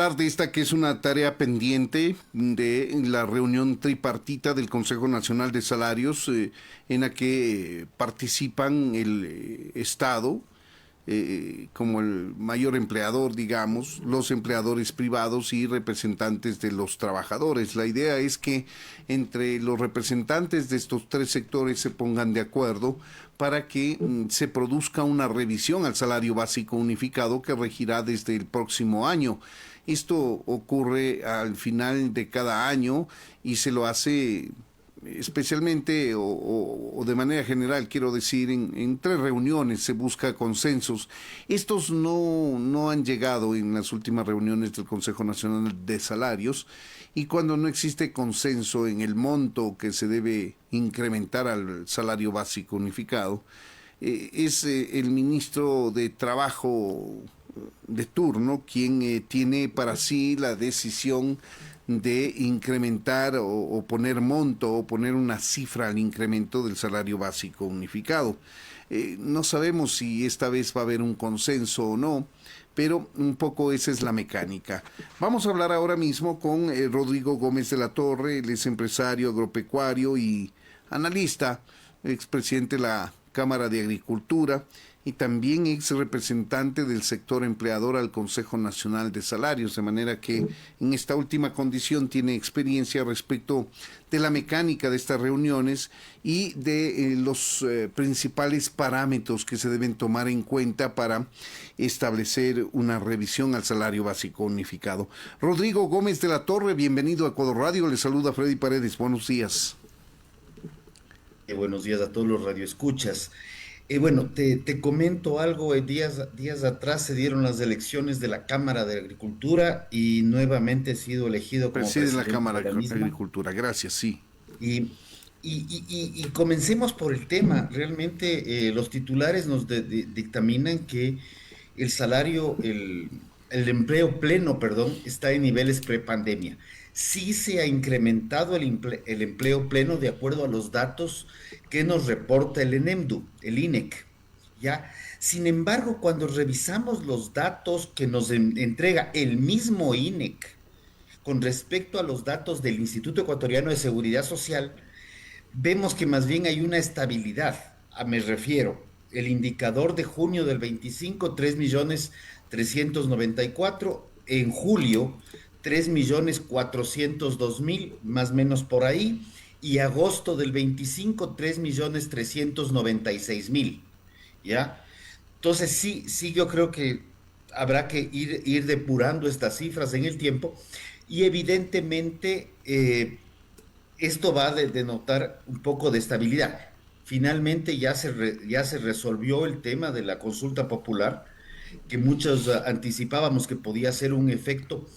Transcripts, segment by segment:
De esta que es una tarea pendiente de la reunión tripartita del Consejo Nacional de Salarios, en la que participan el Estado como el mayor empleador, digamos, los empleadores privados y representantes de los trabajadores. La idea es que entre los representantes de estos tres sectores se pongan de acuerdo para que se produzca una revisión al salario básico unificado que regirá desde el próximo año. Esto ocurre al final de cada año y se lo hace especialmente o de manera general, quiero decir, en tres reuniones se busca consensos. Estos no han llegado en las últimas reuniones del Consejo Nacional de Salarios, y cuando no existe consenso en el monto que se debe incrementar al salario básico unificado, es el ministro de Trabajo de turno quien tiene para sí la decisión de incrementar o poner monto o poner una cifra al incremento del salario básico unificado. No sabemos si esta vez va a haber un consenso o no, pero un poco esa es la mecánica. Vamos a hablar ahora mismo con Rodrigo Gómez de la Torre. Él es empresario agropecuario y analista, expresidente de la Cámara de Agricultura y también ex representante del sector empleador al Consejo Nacional de Salarios, de manera que en esta última condición tiene experiencia respecto de la mecánica de estas reuniones y de los principales parámetros que se deben tomar en cuenta para establecer una revisión al salario básico unificado. Rodrigo Gómez de la Torre, bienvenido a Ecuador Radio, le saluda Freddy Paredes, buenos días. Buenos días a todos los radioescuchas. Bueno, te comento algo. Días atrás se dieron las elecciones de la Cámara de Agricultura y nuevamente he sido elegido como Preside la presidente Cámara de la de misma. Agricultura, gracias, sí. Y, y comencemos por el tema. Realmente los titulares nos dictaminan que el salario, el empleo pleno, perdón, está en niveles prepandemia. Sí se ha incrementado el empleo pleno de acuerdo a los datos que nos reporta el ENEMDU, el INEC, ¿ya? Sin embargo, cuando revisamos los datos que nos entrega el mismo INEC con respecto a los datos del Instituto Ecuatoriano de Seguridad Social, vemos que más bien hay una estabilidad. Me refiero, el indicador de junio del 25, 3.394.000, en julio 3.402.000, más o menos por ahí, y agosto del 25, 3.396.000, ¿ya? Entonces sí, yo creo que habrá que ir depurando estas cifras en el tiempo y evidentemente esto va a denotar un poco de estabilidad. Finalmente ya se resolvió el tema de la consulta popular, que muchos anticipábamos que podía ser un efecto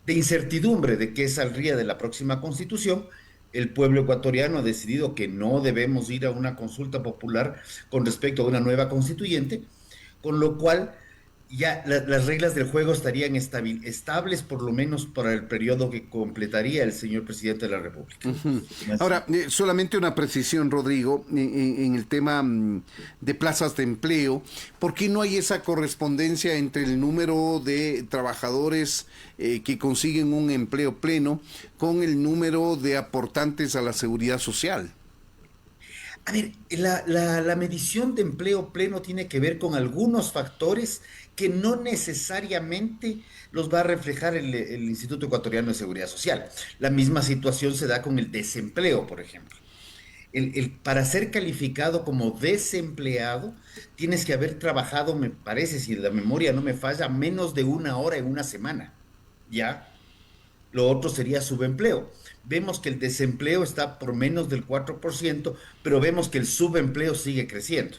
de incertidumbre de qué saldría de la próxima constitución. El pueblo ecuatoriano ha decidido que no debemos ir a una consulta popular con respecto a una nueva constituyente, con lo cual ya las reglas del juego estarían estables por lo menos para el periodo que completaría el señor presidente de la República. Uh-huh. Así. Ahora, solamente una precisión, Rodrigo, en el tema de plazas de empleo. ¿Por qué no hay esa correspondencia entre el número de trabajadores que consiguen un empleo pleno con el número de aportantes a la seguridad social? A ver, la medición de empleo pleno tiene que ver con algunos factores que no necesariamente los va a reflejar el Instituto Ecuatoriano de Seguridad Social. La misma situación se da con el desempleo, por ejemplo. Para ser calificado como desempleado, tienes que haber trabajado, me parece, si la memoria no me falla, menos de una hora en una semana. ¿Ya? Lo otro sería subempleo. Vemos que el desempleo está por menos del 4%, pero vemos que el subempleo sigue creciendo.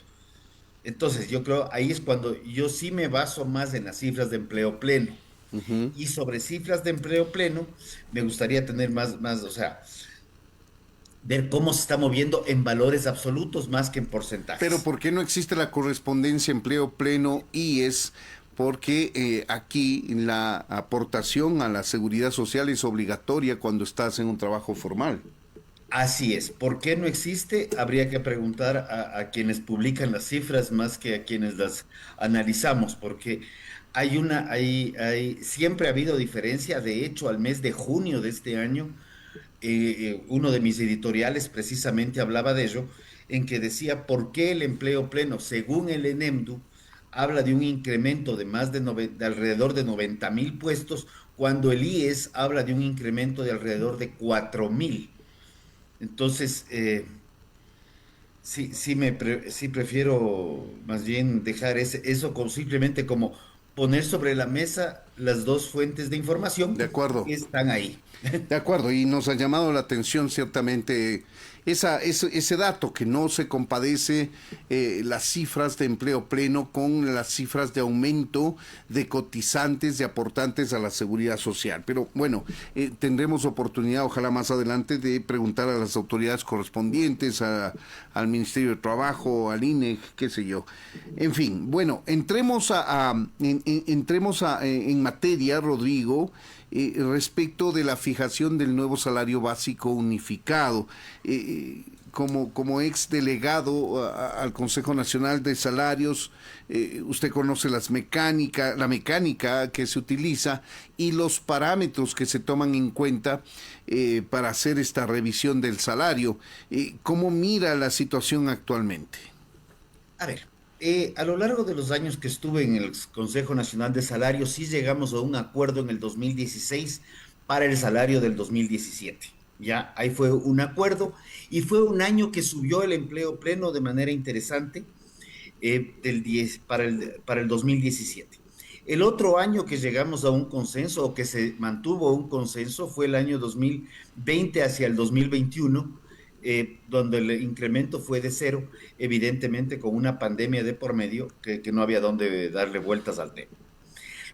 Entonces, yo creo, ahí es cuando yo sí me baso más en las cifras de empleo pleno. Uh-huh. Y sobre cifras de empleo pleno, me gustaría tener o sea, ver cómo se está moviendo en valores absolutos más que en Pero porcentajes. ¿por qué no existe la correspondencia empleo pleno IES? Porque aquí la aportación a la seguridad social es obligatoria cuando estás en un trabajo formal. Así es. ¿Por qué no existe? Habría que preguntar a quienes publican las cifras más que a quienes las analizamos, porque Siempre ha habido diferencia. De hecho, al mes de junio de este año, uno de mis editoriales precisamente hablaba de ello, en que decía por qué el empleo pleno, según el ENEMDU, habla de un incremento de de alrededor de 90.000 puestos, cuando el IES habla de un incremento de alrededor de 4.000. Entonces, sí prefiero más bien dejar eso simplemente como poner sobre la mesa las dos fuentes de De información acuerdo. que están ahí. De acuerdo, y nos ha llamado la atención ciertamente ese dato que no se compadece las cifras de empleo pleno con las cifras de aumento de cotizantes, de aportantes a la seguridad social. Pero bueno, tendremos oportunidad, ojalá más adelante, de preguntar a las autoridades correspondientes, al Ministerio de Trabajo, al INEC, qué sé yo. En fin, bueno, entremos en materia, Rodrigo, respecto de la fijación del nuevo salario básico unificado. Como ex delegado al Consejo Nacional de Salarios, usted conoce la mecánica que se utiliza y los parámetros que se toman en cuenta para hacer esta revisión del salario. ¿Cómo mira la situación actualmente? A ver, a lo largo de los años que estuve en el Consejo Nacional de Salarios, sí llegamos a un acuerdo en el 2016 para el salario del 2017. Ya, ahí fue un acuerdo y fue un año que subió el empleo pleno de manera interesante para el 2017. El otro año que llegamos a un consenso o que se mantuvo un consenso fue el año 2020 hacia el 2021, donde el incremento fue de cero, evidentemente con una pandemia de por medio que no había dónde darle vueltas al tema.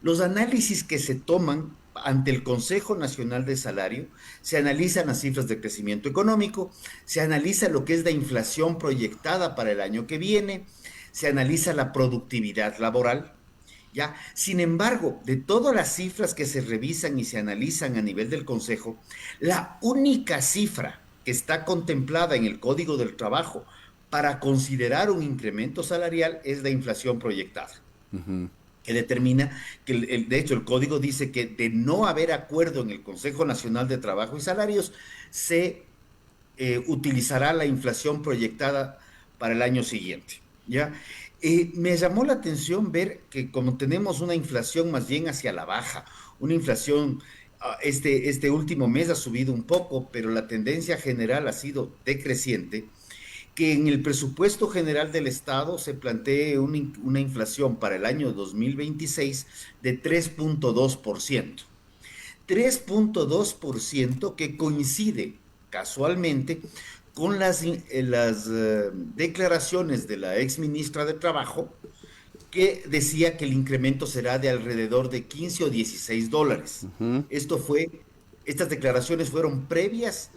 Los análisis que se toman ante el Consejo Nacional de Salario, se analizan las cifras de crecimiento económico, se analiza lo que es la inflación proyectada para el año que viene, se analiza la productividad laboral, ¿ya? Sin embargo, de todas las cifras que se revisan y se analizan a nivel del Consejo, la única cifra que está contemplada en el Código del Trabajo para considerar un incremento salarial es la inflación proyectada, Ujú. que determina que, de hecho, el código dice que de no haber acuerdo en el Consejo Nacional de Trabajo y Salarios, se utilizará la inflación proyectada para el año siguiente, ¿ya? Me llamó la atención ver que como tenemos una inflación más bien hacia la baja, una inflación, este último mes ha subido un poco, pero la tendencia general ha sido decreciente, que en el presupuesto general del Estado se plantee una inflación para el año 2026 de 3.2%. 3.2% que coincide casualmente con las declaraciones de la ex ministra de Trabajo, que decía que el incremento será de alrededor de 15 o 16 dólares. Ujú. Estas declaraciones fueron previas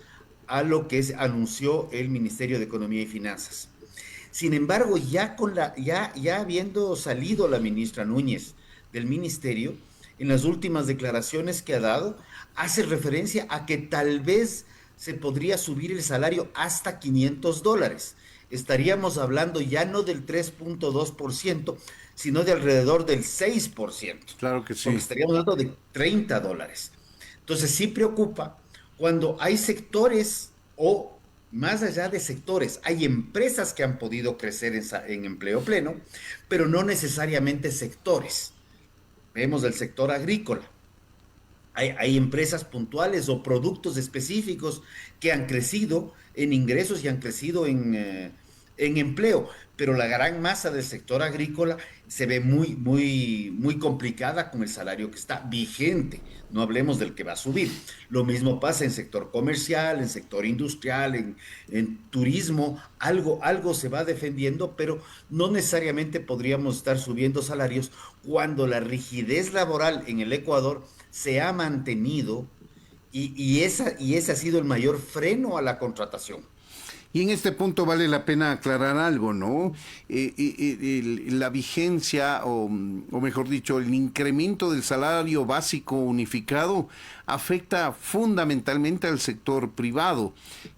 a lo que anunció el Ministerio de Economía y Finanzas. Sin embargo, ya habiendo salido la ministra Núñez del ministerio, en las últimas declaraciones que ha dado, hace referencia a que tal vez se podría subir el salario hasta 500 dólares. Estaríamos hablando ya no del 3.2%, sino de alrededor del 6%, Claro que porque sí. estaríamos hablando de 30 dólares. Entonces sí preocupa cuando hay sectores o más allá de sectores, hay empresas que han podido crecer en empleo pleno, pero no necesariamente sectores. Vemos el sector agrícola. Hay empresas puntuales o productos específicos que han crecido en ingresos y han crecido en empleo, pero la gran masa del sector agrícola se ve muy complicada con el salario que está vigente. No hablemos del que va a subir. Lo mismo pasa en sector comercial, en sector industrial, en turismo. Algo se va defendiendo, pero no necesariamente podríamos estar subiendo salarios cuando la rigidez laboral en el Ecuador se ha mantenido y ese ha sido el mayor freno a la contratación. Y en este punto vale la pena aclarar algo, ¿no? La vigencia, o mejor dicho, el incremento del salario básico unificado afecta fundamentalmente al sector privado,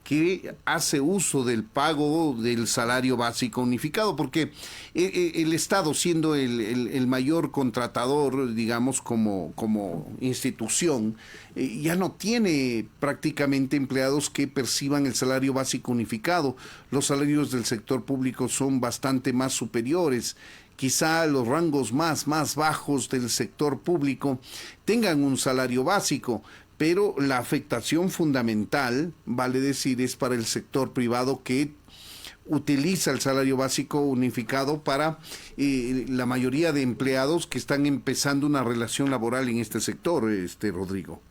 que hace uso del pago del salario básico unificado, porque el Estado, siendo el mayor contratador, digamos, como institución, ya no tiene prácticamente empleados que perciban el salario básico unificado. Los salarios del sector público son bastante más superiores. Quizá los rangos más bajos del sector público tengan un salario básico, pero la afectación fundamental, vale decir, es para el sector privado, que utiliza el salario básico unificado para la mayoría de empleados que están empezando una relación laboral en este sector, Rodrigo.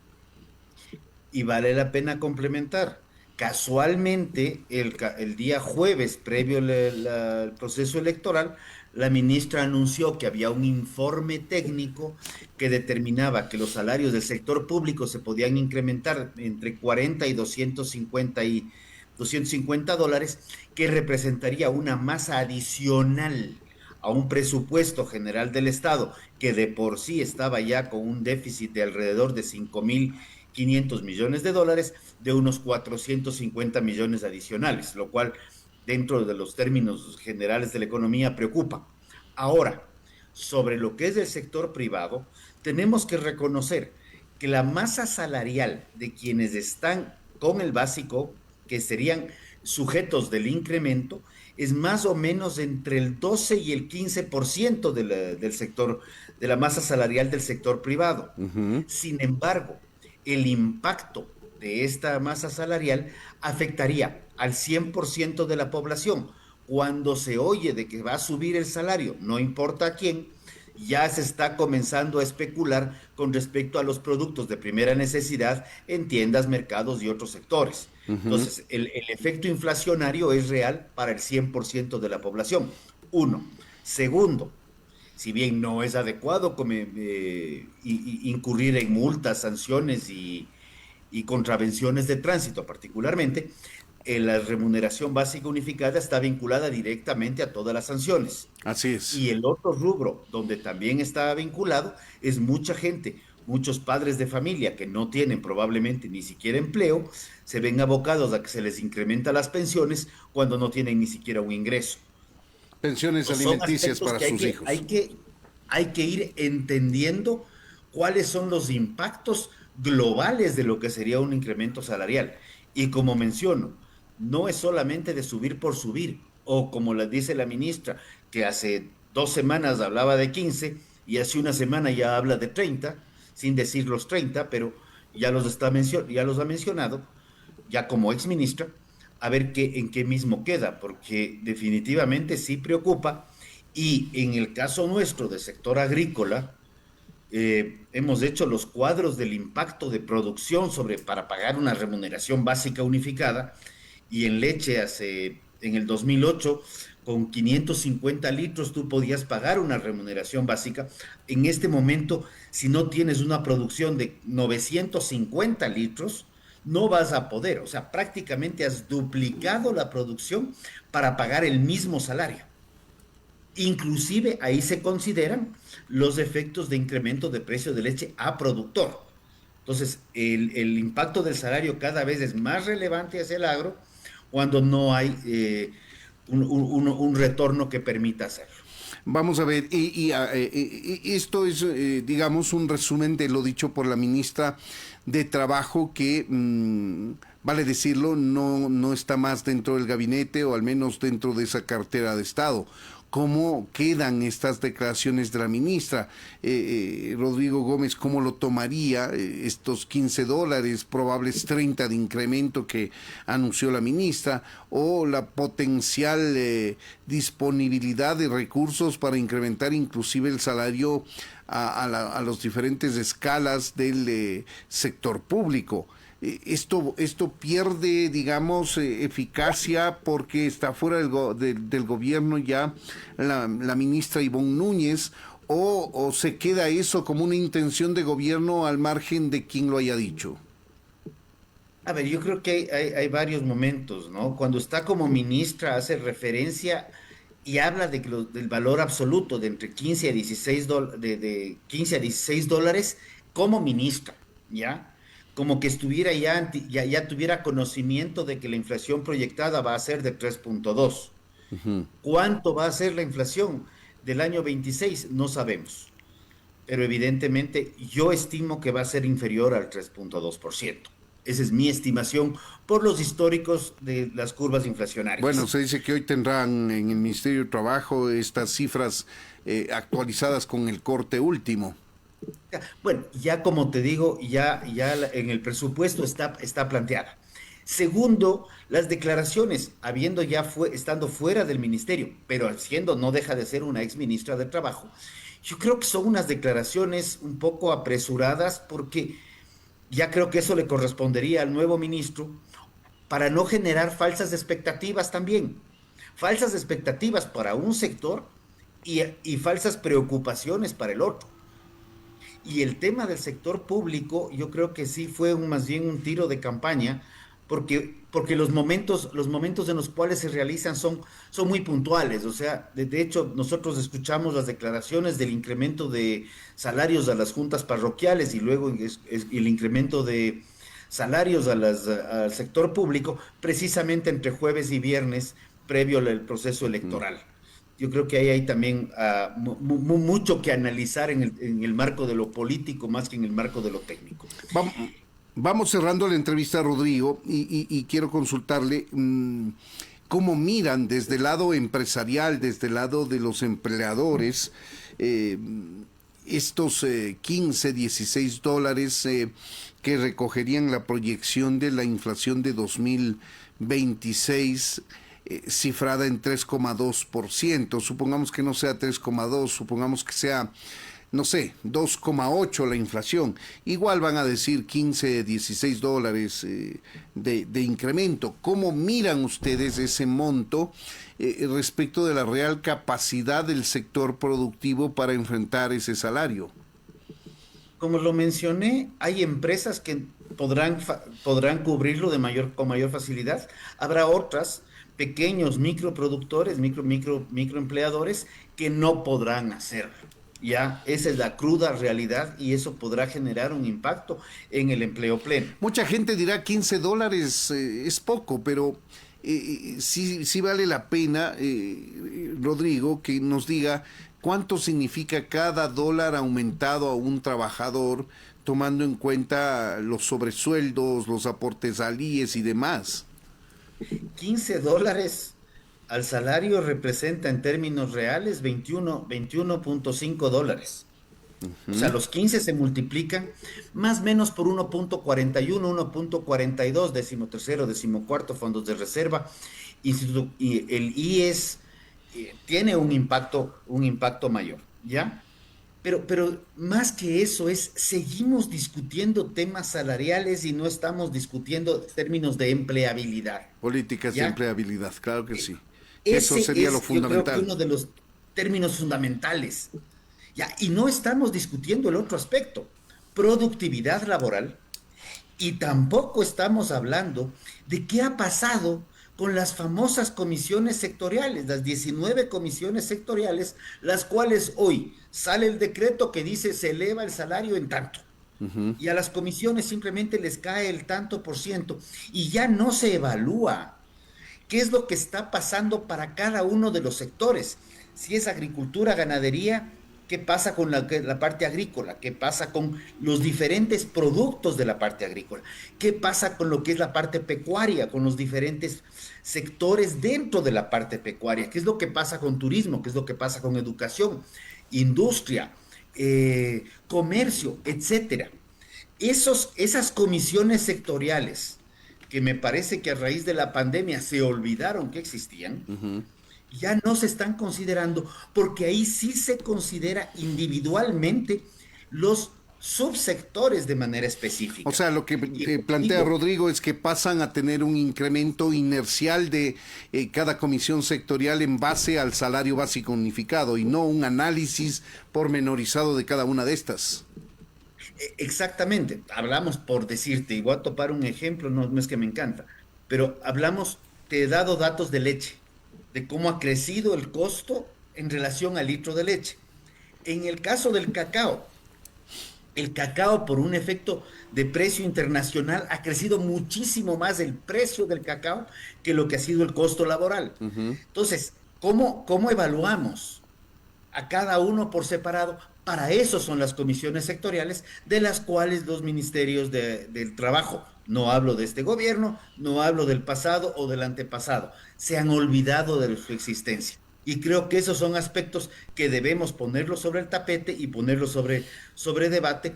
Y vale la pena complementar. Casualmente, el día jueves, previo al proceso electoral, la ministra anunció que había un informe técnico que determinaba que los salarios del sector público se podían incrementar entre 40 y 250 dólares, que representaría una masa adicional a un presupuesto general del Estado, que de por sí estaba ya con un déficit de alrededor de 5.500 millones de dólares, de unos 450 millones adicionales, lo cual dentro de los términos generales de la economía preocupa. Ahora, sobre lo que es el sector privado, tenemos que reconocer que la masa salarial de quienes están con el básico, que serían sujetos del incremento, es más o menos entre el 12 y el 15% del sector, de la masa salarial del sector privado. Ujú. Sin embargo, el impacto de esta masa salarial afectaría al 100% de la población. Cuando se oye de que va a subir el salario, no importa a quién, ya se está comenzando a especular con respecto a los productos de primera necesidad en tiendas, mercados y otros sectores. Ujú. Entonces, el efecto inflacionario es real para el 100% de la población. Uno. Segundo, si bien no es adecuado incurrir en multas, sanciones y contravenciones de tránsito particularmente, la remuneración básica unificada está vinculada directamente a todas las sanciones. Así es. Y el otro rubro donde también está vinculado es mucha gente, muchos padres de familia que no tienen probablemente ni siquiera empleo, se ven abocados a que se les incrementa las pensiones cuando no tienen ni siquiera un ingreso. Pensiones Son alimenticias aspectos para que hay sus que, hijos. hay que, hay que ir entendiendo cuáles son los impactos globales de lo que sería un incremento salarial. Y como menciono, no es solamente de subir por subir, o como le dice la ministra, que hace 2 semanas hablaba de 15 y hace una semana ya habla de 30, sin decir los 30, pero ya los ha mencionado, ya como ex ministra, a ver en qué mismo queda, porque definitivamente sí preocupa. Y en el caso nuestro del sector agrícola, hemos hecho los cuadros del impacto de producción para pagar una remuneración básica unificada, y en leche en el 2008 con 550 litros tú podías pagar una remuneración básica. En este momento, si no tienes una producción de 950 litros, no vas a poder. O sea, prácticamente has duplicado la producción para pagar el mismo salario. Inclusive ahí se consideran los efectos de incremento de precio de leche a productor. Entonces, el impacto del salario cada vez es más relevante hacia el agro cuando no hay un retorno que permita hacerlo. Vamos a ver, esto es, digamos, un resumen de lo dicho por la ministra de Trabajo, que, vale decirlo, no está más dentro del gabinete, o al menos dentro de esa cartera de Estado. ¿Cómo quedan estas declaraciones de la ministra? Rodrigo Gómez, ¿cómo lo tomaría estos 15 dólares, probables 30 de incremento que anunció la ministra, o la potencial disponibilidad de recursos para incrementar inclusive el salario a los diferentes escalas del sector público? Esto pierde, digamos, eficacia porque está fuera del gobierno ya la ministra Ivonne Núñez, o se queda eso como una intención de gobierno al margen de quien lo haya dicho. A ver, yo creo que hay varios momentos, ¿no? Cuando está como ministra hace referencia y habla del valor absoluto de entre 15 a 16 de 15 a 16 dólares como ministra, ¿ya? como que estuviera ya tuviera conocimiento de que la inflación proyectada va a ser de 3,2. Ujú. ¿Cuánto va a ser la inflación del año 26? No sabemos, pero evidentemente yo estimo que va a ser inferior al 3,2%. Esa es mi estimación por los históricos de las curvas Bueno, inflacionarias. se dice que hoy tendrán en el Ministerio de Trabajo estas cifras actualizadas con el corte último. Bueno, ya como te digo, en el presupuesto está planteada. Segundo, las declaraciones, estando fuera del ministerio, pero siendo, no deja de ser una ex ministra de Trabajo, yo creo que son unas declaraciones un poco apresuradas porque ya creo que eso le correspondería al nuevo ministro para no generar falsas expectativas también. Falsas expectativas para un sector y falsas preocupaciones para el otro. Y el tema del sector público, yo creo que sí fue más bien un tiro de campaña, porque los momentos en los cuales se realizan son muy puntuales. O sea, de hecho, nosotros escuchamos las declaraciones del incremento de salarios a las juntas parroquiales y luego el incremento de salarios al sector público, precisamente entre jueves y viernes, previo al proceso Mm. electoral. Yo creo que ahí hay también mucho que analizar en el marco de lo político más que en el marco de lo técnico. Vamos cerrando la entrevista, Rodrigo, y quiero consultarle cómo miran desde el lado empresarial, desde el lado de los empleadores, eh, estos 15, 16 dólares que recogerían la proyección de la inflación de 2026, cifrada en 3,2%. Supongamos que no sea 3,2, supongamos que sea, no sé, 2,8 la inflación. Igual van a decir 15, 16 dólares de incremento. ¿Cómo miran ustedes ese monto respecto de la real capacidad del sector productivo para enfrentar ese salario? Como lo mencioné, hay empresas que podrán cubrirlo con mayor facilidad. Habrá otras, pequeños microproductores, microempleadores, que no podrán hacerlo. Ya, esa es la cruda realidad y eso podrá generar un impacto en el empleo pleno. Mucha gente dirá 15 dólares es poco, pero sí, sí vale la pena, Rodrigo, que nos diga cuánto significa cada dólar aumentado a un trabajador, tomando en cuenta los sobresueldos, los aportes al IES y demás. $15 al salario representa en términos reales 21,5 dólares. O sea, ¿Mm? los 15 se multiplican más o menos por 1,41, 1,42, decimotercero, decimocuarto, fondos de reserva. Y el IES tiene un impacto mayor, ¿ya? Pero más que eso seguimos discutiendo temas salariales y no estamos discutiendo términos de empleabilidad, Políticas de ¿ya? empleabilidad, claro que sí. Eso Ese sería lo es, yo creo que fundamental. uno de los términos fundamentales. Ya, y no estamos discutiendo el otro aspecto, productividad laboral, y tampoco estamos hablando de qué ha pasado con las famosas comisiones sectoriales, las 19 comisiones sectoriales, las cuales hoy sale el decreto que dice se eleva el salario en tanto. Ujú. Y a las comisiones simplemente les cae el tanto por ciento y ya no se evalúa qué es lo que está pasando para cada uno de los sectores. Si es agricultura, ganadería, qué pasa con la parte agrícola, qué pasa con los diferentes productos de la parte agrícola, qué pasa con lo que es la parte pecuaria, con los diferentes sectores dentro de la parte pecuaria, qué es lo que pasa con turismo, qué es lo que pasa con educación, industria, comercio, etcétera. Esas comisiones sectoriales que me parece que a raíz de la pandemia se olvidaron que existían, Ujú. ya no se están considerando porque ahí sí se considera individualmente los subsectores de manera O específica. sea, lo que Y plantea digo, Rodrigo es que pasan a tener un incremento inercial de cada comisión sectorial en base al salario básico unificado y no un análisis pormenorizado de cada una de estas. exactamente, hablamos por decirte, y voy a topar un ejemplo, no es que me encanta, pero hablamos, te he dado datos de leche, de cómo ha crecido el costo en relación al litro de leche. En el caso del cacao, El cacao, por un efecto de precio internacional, ha crecido muchísimo más el precio del cacao que lo que ha sido el costo laboral. Ujú. Entonces, ¿cómo evaluamos a cada uno por separado? Para eso son las comisiones sectoriales, de las cuales los ministerios del trabajo, no hablo de este gobierno, no hablo del pasado o del antepasado, se han olvidado de su existencia. Y creo que esos son aspectos que debemos ponerlos sobre el tapete y ponerlos sobre debate,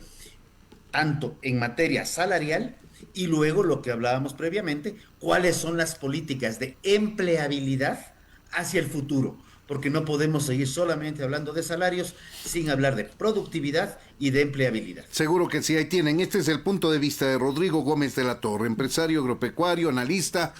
tanto en materia salarial y luego lo que hablábamos previamente, cuáles son las políticas de empleabilidad hacia el futuro, porque no podemos seguir solamente hablando de salarios sin hablar de productividad y de empleabilidad. Seguro que sí, ahí tienen. Este es el punto de vista de Rodrigo Gómez de la Torre, empresario agropecuario, analista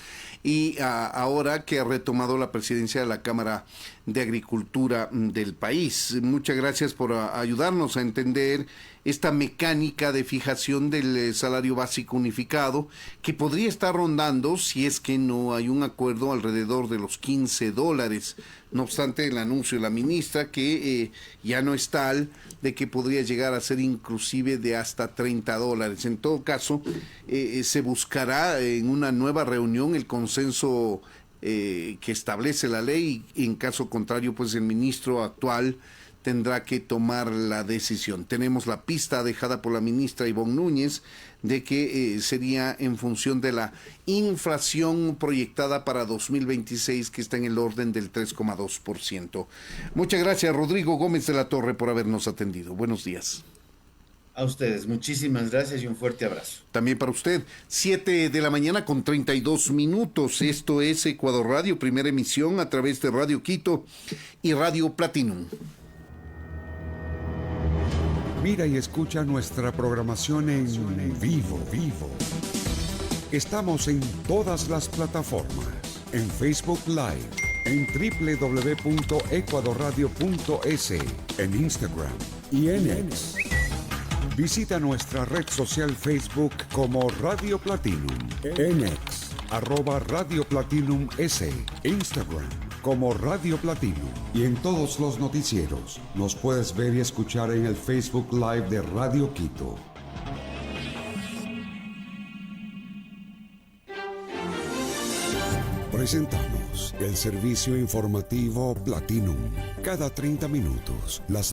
y ahora que ha retomado la presidencia de la Cámara de Agricultura del país. Muchas gracias por ayudarnos a entender esta mecánica de fijación del salario básico unificado que podría estar rondando, si es que no hay un acuerdo, alrededor de los $15. No obstante, el anuncio de la ministra que ya no es tal, de que podría llegar a ser inclusive de hasta $30. En todo caso, se buscará en una nueva reunión el consenso que establece la ley, y en caso contrario, pues el ministro actual tendrá que tomar la decisión. Tenemos la pista dejada por la ministra Ivonne Núñez de que sería en función de la inflación proyectada para 2026, que está en el orden del 3,2%. Muchas gracias, Rodrigo Gómez de la Torre, por habernos atendido. Buenos días. A ustedes, muchísimas gracias y un fuerte abrazo. También para usted, 7 de la mañana con 32 minutos. Esto es Ecuador Radio, primera emisión a través de Radio Quito y Radio Platinum. Mira y escucha nuestra programación en vivo. Estamos en todas las plataformas. En Facebook Live, en www.ecuadorradio.es, en Instagram y en X. Visita nuestra red social Facebook como Radio Platinum, en X, @Radio Platinum S, Instagram como Radio Platinum. Y en todos los noticieros nos puedes ver y escuchar en el Facebook Live de Radio Quito. Presentamos el servicio informativo Platinum. Cada 30 minutos, las